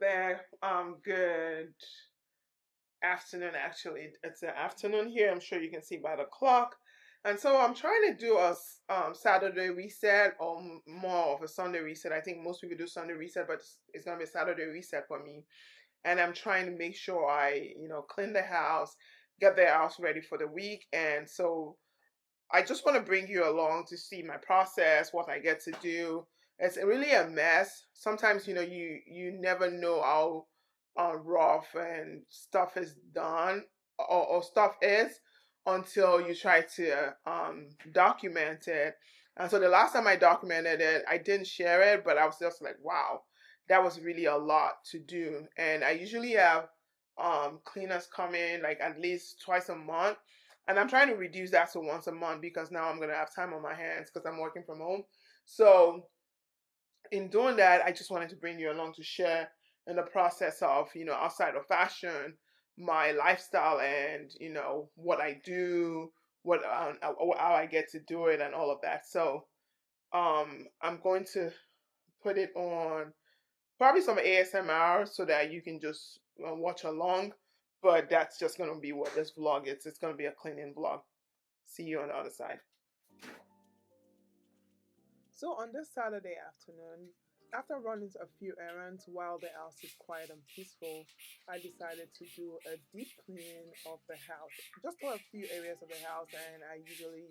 there. Good afternoon. Actually, it's the afternoon here. I'm sure you can see by the clock. And so I'm trying to do a Saturday reset or more of a Sunday reset. I think most people do Sunday reset, but it's gonna be a Saturday reset for me. And I'm trying to make sure I, clean the house, get the house ready for the week. And so I just want to bring you along to see my process, what I get to do. It's really a mess. Sometimes, you never know how rough and stuff is done or stuff is until you try to document it. And so the last time I documented it, I didn't share it, but I was just like, wow, that was really a lot to do. And I usually have cleaners come in like at least twice a month, and I'm trying to reduce that to once a month because now I'm gonna have time on my hands because I'm working from home. So in doing that, I just wanted to bring you along to share in the process of, outside of fashion, my lifestyle and, what I do, how I get to do it and all of that. So I'm going to put it on probably some ASMR so that you can just watch along. But that's just going to be what this vlog is. It's going to be a cleaning vlog. See you on the other side. So on this Saturday afternoon, after running a few errands while the house is quiet and peaceful, I decided to do a deep clean of the house. Just for a few areas of the house, and I usually,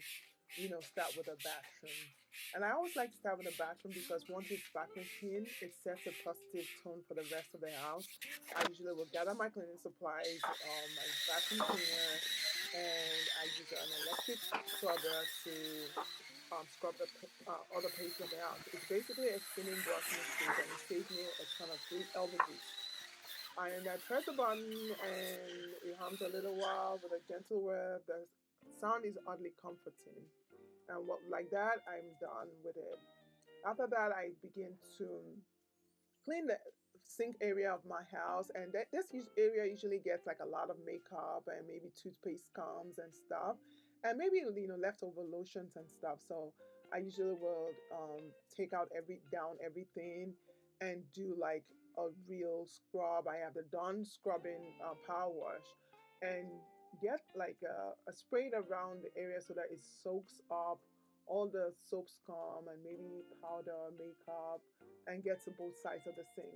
start with a bathroom. And I always like to start with a bathroom because once it's bathroom clean, it sets a positive tone for the rest of the house. I usually will gather my cleaning supplies, my vacuum cleaner, and I use an electric scrubber to scrub the other places of the house. It's basically a spinning brush machine, and it saves me a ton of elbow grease. And I press the button and it hums a little while with a gentle whir. The sound is oddly comforting. And like that, I'm done with it. After that, I begin to clean the sink area of my house, and this area usually gets like a lot of makeup and maybe toothpaste scums and stuff, and maybe leftover lotions and stuff. So I usually will take out everything and do like a real scrub. I have the Dawn scrubbing power wash, and get like a spray around the area so that it soaks up all the soap scum and maybe powder makeup, and get to both sides of the sink.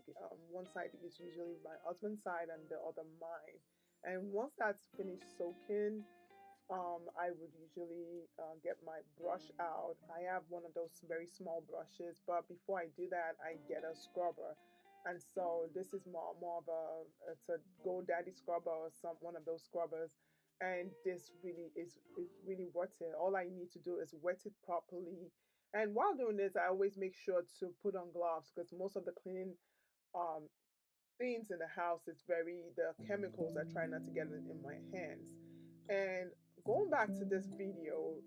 One side is usually my husband's side and the other mine. And once that's finished soaking, I would usually get my brush out. I have one of those very small brushes, but before I do that, I get a scrubber. And so this is more of it's a GoDaddy scrubber or one of those scrubbers. And this really is really worth it. All I need to do is wet it properly. And while doing this, I always make sure to put on gloves because most of the cleaning um, things in the house is the chemicals. I try not to get it in my hands. And going back to this video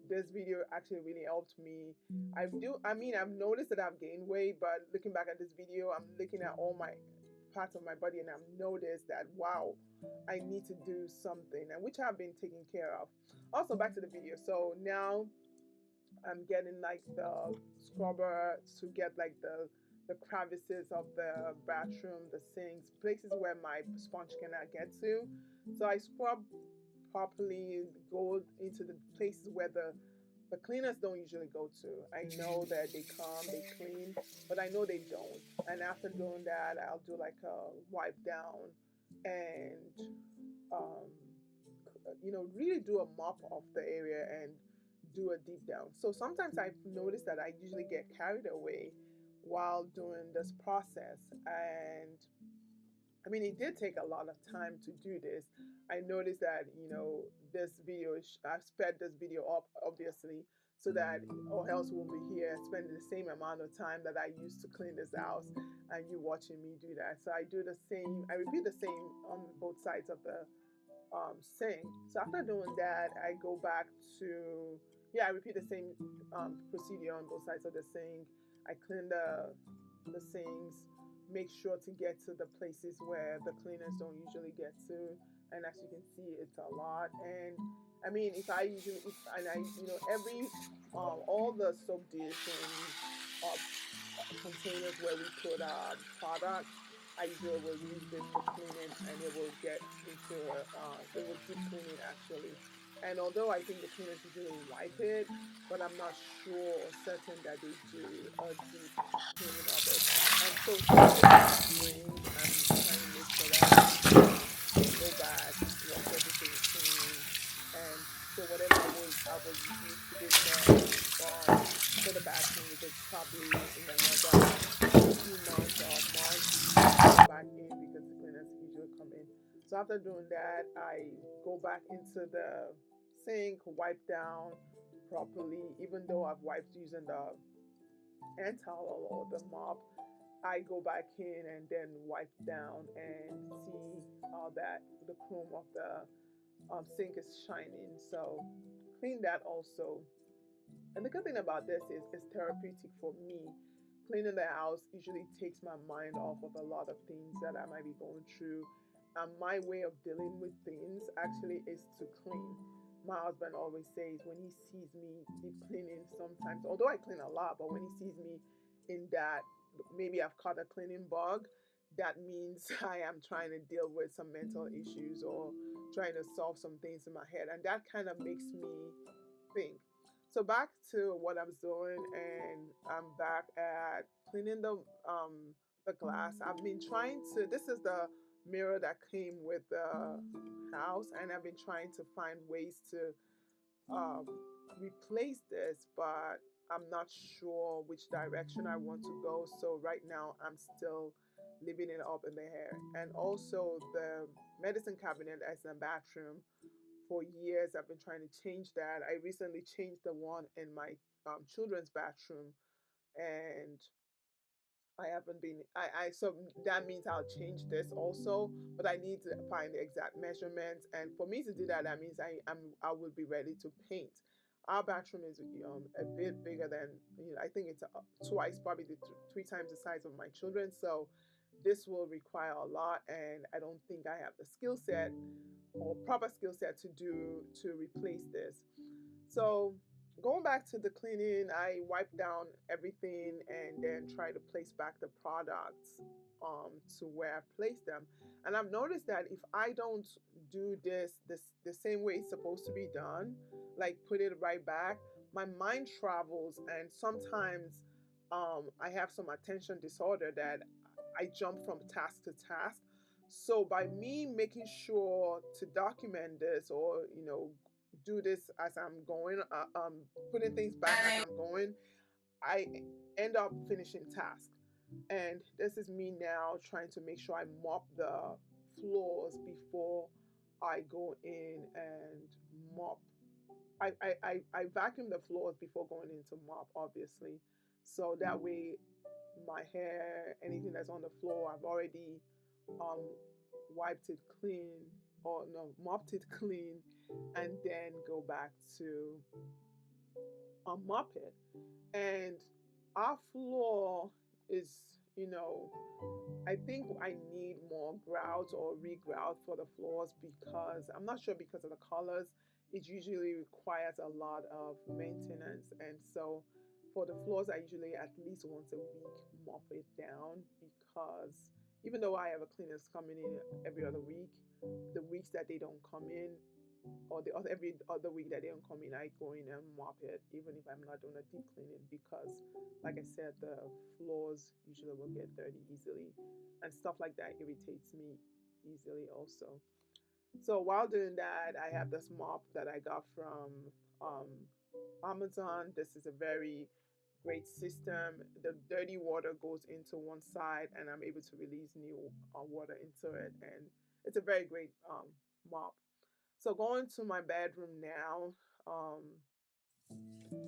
actually really helped me. I've noticed that I've gained weight, but looking back at this video, I'm looking at all my parts of my body and I've noticed that wow, I need to do something, and which I've been taking care of. Also back to the video. So now I'm getting like the scrubber to get like the crevices of the bathroom, the sinks, places where my sponge cannot get to. So I scrub properly, go into the places where the cleaners don't usually go to. I know that they come, they clean, but I know they don't. And after doing that, I'll do like a wipe down and um, really do a mop of the area and do a deep down. So sometimes I've noticed that I usually get carried away while doing this process. And it did take a lot of time to do this. I noticed that, this video, I've sped this video up, obviously, so that, or else we'll be here spending the same amount of time that I used to clean this house and you watching me do that. So I repeat the same on both sides of the sink. So after doing that, I go back to, yeah, I repeat the same procedure on both sides of the sink. I clean the sinks, make sure to get to the places where the cleaners don't usually get to. And as you can see, it's a lot. And if I usually, if, and I, every, all the soap dish and containers where we put product, I usually will use this to clean it, and it will get into it will deep clean it actually. And although I think the cleaners usually wipe it, but I'm not sure or certain that they do a deep cleaning of it. And so today, what I'm doing, I'm trying to make sure that go back, wash everything clean, and so whatever I will use to do for the bathroom, which is probably in another few months or months, I go back in because the cleaners usually come in. So after doing that, I go back into the sink, wipe down properly, even though I've wiped using the hand towel or the mop. I go back in and then wipe down and see that the chrome of the sink is shining. So clean that also. And the good thing about this is it's therapeutic for me. Cleaning the house usually takes my mind off of a lot of things that I might be going through. And my way of dealing with things actually is to clean. My husband always says when he sees me deep cleaning sometimes, although I clean a lot, but when he sees me in that, maybe I've caught a cleaning bug, that means I am trying to deal with some mental issues or trying to solve some things in my head. And that kind of makes me think. So back to what I was doing, and I'm back at cleaning the glass. I've been trying to. This is the mirror that came with the house, and I've been trying to find ways to um, replace this, but I'm not sure which direction I want to go. So right now, I'm still leaving it up in the air. And also the medicine cabinet as a bathroom, for years I've been trying to change that. I recently changed the one in my children's bathroom, and I haven't been I so that means I'll change this also, but I need to find the exact measurements. And for me to do that, that means I will be ready to paint. Our bathroom is a bit bigger than, I think it's twice, probably three times the size of my children. So this will require a lot, and I don't think I have the skill set or proper skill set to replace this. So going back to the cleaning, I wipe down everything and then try to place back the products to where I placed them. And I've noticed that if I don't do this the same way it's supposed to be done, like put it right back, my mind travels, and sometimes I have some attention disorder that I jump from task to task. So by me making sure to document this, or do this as I'm going, putting things back as I'm going, I end up finishing task. And this is me now trying to make sure I mop the floors before I go in and mop. I vacuum the floors before going into mop, obviously. So that way my hair, anything that's on the floor, I've already um wiped it clean, or no, mopped it clean, and then go back to mop it. And our floor is, I think I need more grout or regrout for the floors, because I'm not sure, because of the colors, it usually requires a lot of maintenance. And so for the floors, I usually at least once a week mop it down, because even though I have a cleaners coming in every other week, the weeks that they don't come in, or the other every other week that they don't come in, I go in and mop it, even if I'm not doing a deep cleaning, because, like I said, the floors usually will get dirty easily, and stuff like that irritates me easily also. So while doing that, I have this mop that I got from um, Amazon. This is a very great system. The dirty water goes into one side, and I'm able to release new water into it, and it's a very great mop. So going to my bedroom now. Um,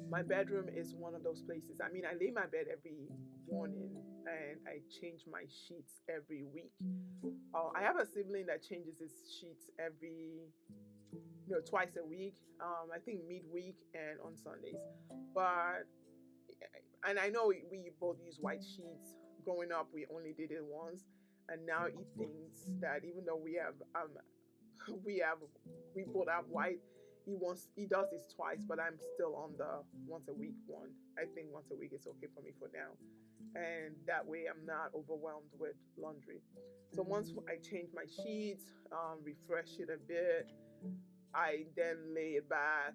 my bedroom is one of those places. I mean, I lay my bed every morning and I change my sheets every week. I have a sibling that changes his sheets twice a week. I think midweek and on Sundays. But and I know we both use white sheets. Growing up, we only did it once, and now he thinks that even though we have we both have white. he does this twice, but I'm still on the once a week one. I think once a week is okay for me for now, and that way I'm not overwhelmed with laundry. So once I change my sheets, refresh it a bit, I then lay it back,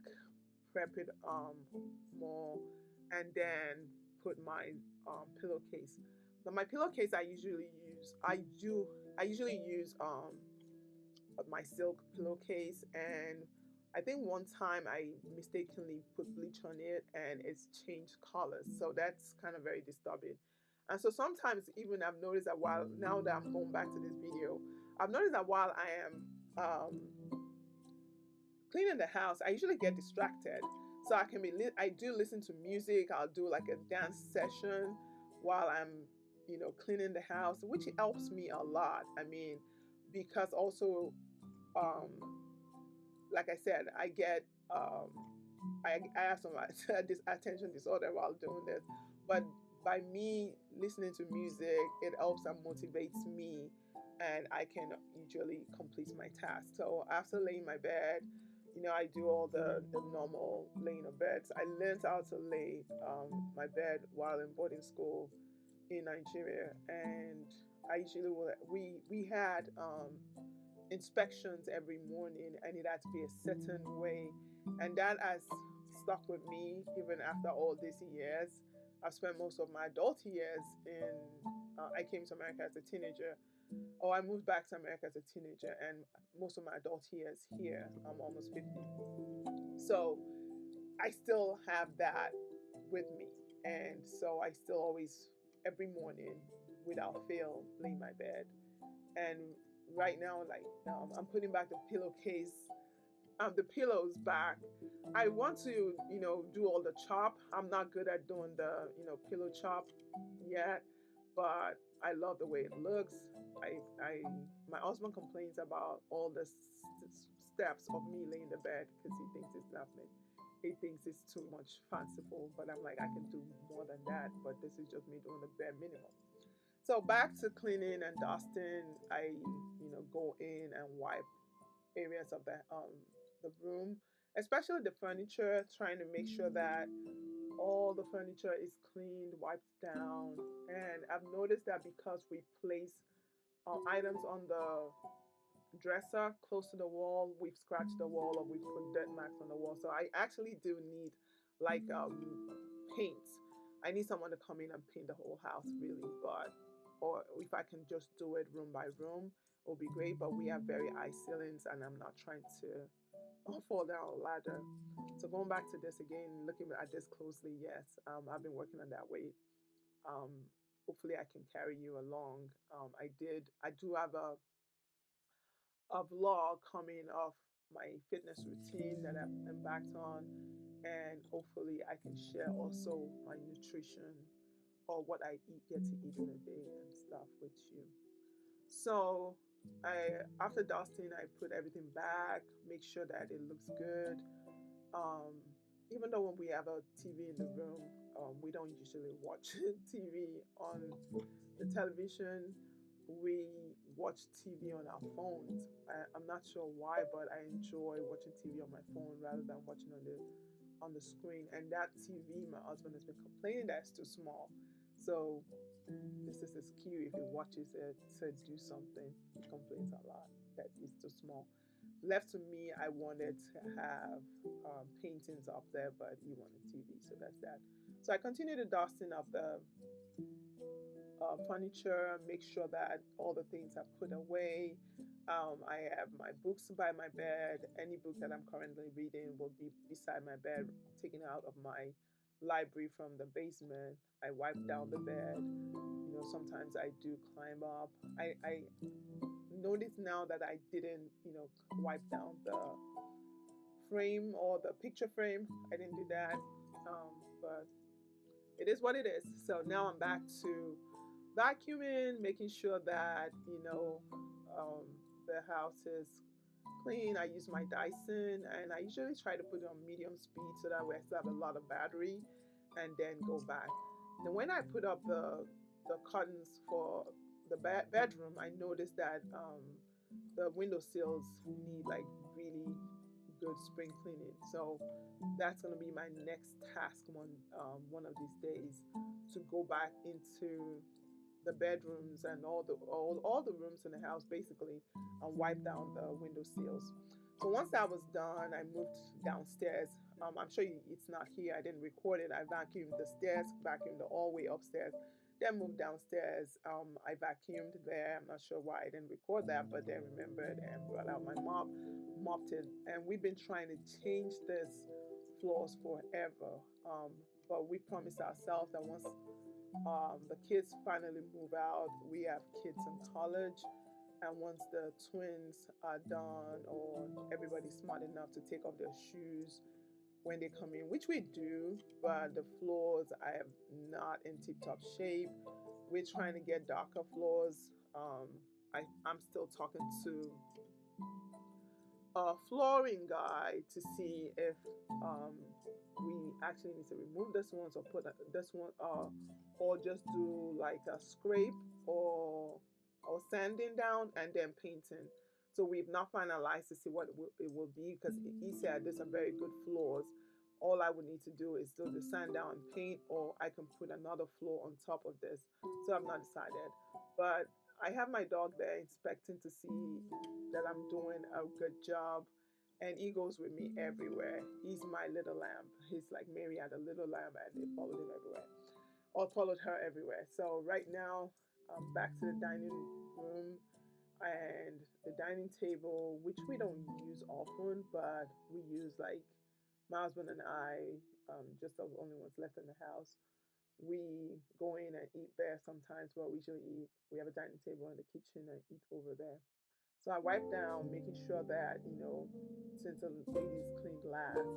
prep it more, and then put my pillowcase. Now my pillowcase I usually use my silk pillowcase, and I think one time I mistakenly put bleach on it and it's changed colors. So that's kind of very disturbing. And so sometimes even I've noticed that while now that I'm going back to this video, I've noticed that while I am cleaning the house, I usually get distracted. So I do listen to music. I'll do like a dance session while I'm, cleaning the house, which helps me a lot. I mean, because also, um, like I said, I have some this attention disorder while doing this, but by me listening to music, it helps and motivates me, and I can usually complete my task. So after laying my bed, I do all the normal laying of beds. I learned how to lay my bed while in boarding school in Nigeria, and I usually will. We had inspections every morning, and it had to be a certain way, and that has stuck with me even after all these years. I've spent most of my adult years in. I came to America as a teenager, or I moved back to America as a teenager, and most of my adult years here. I'm almost 50, so I still have that with me, and so I still always every morning without fail lay my bed. And right now, like I'm putting back the pillowcase, the pillows back. I want to, do all the chop. I'm not good at doing the, pillow chop yet, but I love the way it looks. My husband complains about all the steps of me laying the bed because he thinks it's nothing. He thinks it's too much fanciful, but I'm like, I can do more than that. But this is just me doing the bare minimum. So back to cleaning and dusting, I go in and wipe areas of the room, especially the furniture, trying to make sure that all the furniture is cleaned, wiped down. And I've noticed that because we place items on the dresser close to the wall, we've scratched the wall or we've put dirt marks on the wall. So I actually do need like paint. I need someone to come in and paint the whole house really, but or if I can just do it room by room, it will be great. But we have very high ceilings, and I'm not trying to fall down a ladder. So going back to this again, looking at this closely, yes, I've been working on that weight. Um, Hopefully, I can carry you along. I do have a vlog coming of my fitness routine that I've embarked on, and hopefully, I can share also my nutrition or what I get to eat in a day and stuff with you. So after dusting, I put everything back, make sure that it looks good. Um, Even though when we have a TV in the room, we don't usually watch TV on the television. We watch TV on our phones. I'm not sure why, but I enjoy watching TV on my phone rather than watching on the screen. And that TV, my husband has been complaining that it's too small. So this is his cue. If he watches it to do something, he complains a lot that it's too small. Left to me, I wanted to have paintings up there, but he wanted TV, so that's that. So I continue to dusting up the furniture, make sure that all the things are put away. I have my books by my bed. Any book that I'm currently reading will be beside my bed, taken out of my library from the basement. I wipe down the bed. Sometimes I do climb up. I notice now that I didn't, wipe down the frame or the picture frame. I didn't do that. But it is what it is. So now I'm back to vacuuming, making sure that, um, the house is clean. I use my Dyson, and I usually try to put it on medium speed so that way I still have a lot of battery, and then go back. Then when I put up the curtains for the bedroom, I noticed that the window sills need like really good spring cleaning. So that's going to be my next task one of these days, to go back into the bedrooms and all the rooms in the house basically, and wipe down the window sills. So once that was done, I moved downstairs. I'm sure it's not here. I didn't record it. I vacuumed the stairs, vacuumed the hallway upstairs, then moved downstairs. I vacuumed there. I'm not sure why I didn't record that, but then remembered and brought out my mop, mopped it. And we've been trying to change this floors forever. But we promised ourselves that once the kids finally move out, we have kids in college, and once the twins are done, or everybody's smart enough to take off their shoes when they come in, which we do, but the floors I have not in tip top shape. We're trying to get darker floors. Um, I'm still talking to a flooring guy to see if um, we actually need to remove this one or put this one, or just do like a scrape, or sanding down and then painting. So we've not finalized to see what it will be, because he said there's some very good floors. All I would need to do is do the sand down and paint, or I can put another floor on top of this. So I've not decided, but I have my dog there inspecting to see that I'm doing a good job. And he goes with me everywhere. He's my little lamb. He's like Mary had a little lamb, and they followed him everywhere, or followed her everywhere. So right now, back to the dining room and the dining table, which we don't use often, but we use like my husband and I, just the only ones left in the house. We go in and eat there sometimes, but we usually eat. We have a dining table in the kitchen and eat over there. So I wipe down, making sure that, since the ladies cleaned last,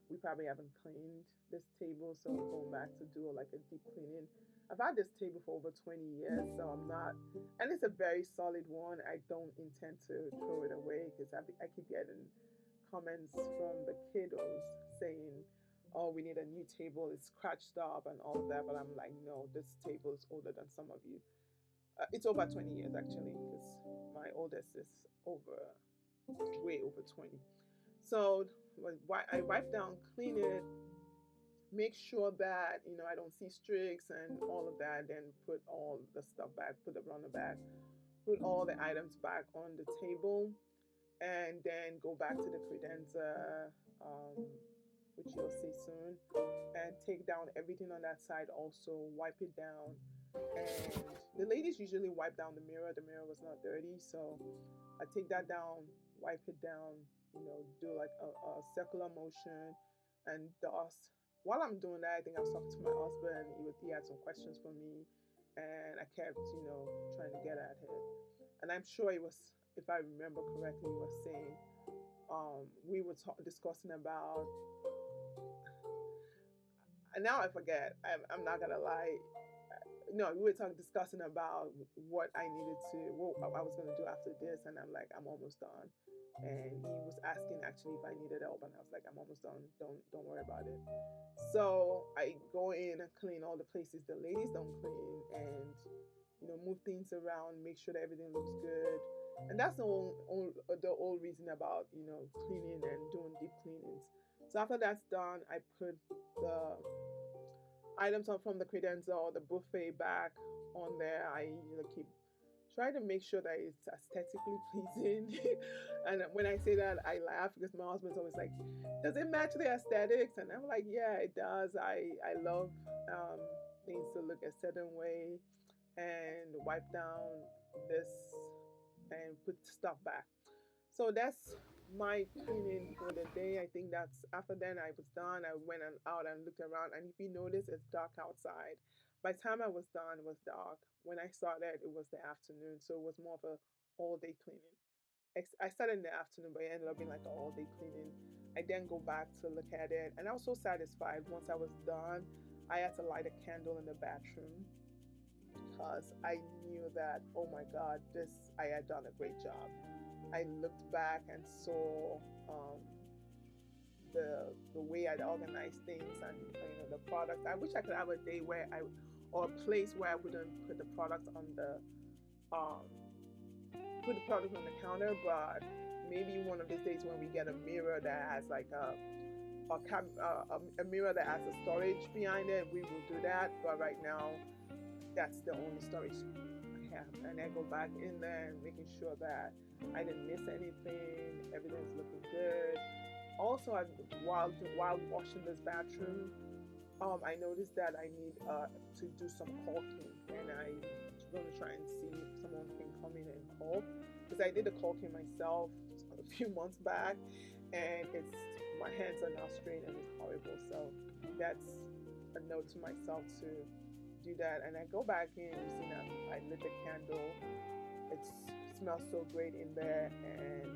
we probably haven't cleaned this table. So going back to do like a deep cleaning. I've had this table for over 20 years, so I'm not, and it's a very solid one. I don't intend to throw it away, because I keep getting comments from the kiddos saying, "Oh, we need a new table. It's scratched up and all of that." But I'm like, no, this table is older than some of you. It's over 20 years actually, because my oldest is over, way over 20. So I wipe down, clean it, make sure that I don't see streaks and all of that. Then put all the stuff back, put the runner back, put all the items back on the table, and then go back to the credenza, which you'll see soon, and take down everything on that side. Also, wipe it down. And the ladies usually wipe down the mirror. The mirror was not dirty, so I take that down, wipe it down, do like a circular motion and dust. While I'm doing that, I think I was talking to my husband. He had some questions for me, and I kept, trying to get at it. And I'm sure it was, if I remember correctly, he was saying, we were discussing about, and now I forget. I'm not gonna lie. No, we were discussing about what I was gonna do after this, and I'm like, I'm almost done. And he was asking actually if I needed help, and I was like, I'm almost done. Don't worry about it. So I go in and clean all the places the ladies don't clean, and move things around, make sure that everything looks good. And that's the whole reason about cleaning and doing deep cleanings. So after that's done, I put the items on from the credenza or the buffet back on there. I usually keep try to make sure that it's aesthetically pleasing. And when I say that, I laugh because my husband's always like, "Does it match the aesthetics?" And I'm like, "Yeah, it does. I love things to look a certain way." And wipe down this and put stuff back. So that's my cleaning for the day. I think that's after then I was done. I went out and looked around, and if you notice, it's dark outside. By the time I was done, it was dark. When I started, it was the afternoon, so it was more of a all day cleaning. I started in the afternoon, but it ended up being like an all day cleaning. I then go back to look at it, and I was so satisfied once I was done. I had to light a candle in the bathroom because I knew that, oh my God, this I had done a great job. I looked back and saw the way I'd organized things, and the products. I wish I could have a day where or a place where I wouldn't put the products on the um, put the product on the counter, but maybe one of these days when we get a mirror that has like a mirror that has a storage behind it, we will do that. But right now, that's the only storage I have, and I go back in there and making sure that I didn't miss anything. Everything's looking good. Also, while washing this bathroom, I noticed that I need to do some caulking, and I'm going to try and see if someone can come in and caulk, because I did the caulking myself a few months back, and it's my hands are now strained and it's horrible. So that's a note to myself to do that. And I go back in, you see that I lit the candle. It smells so great in there, and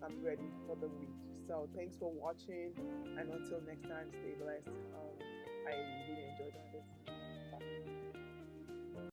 I'm ready for the week. So thanks for watching, and until next time, stay blessed. I really enjoyed this. Bye.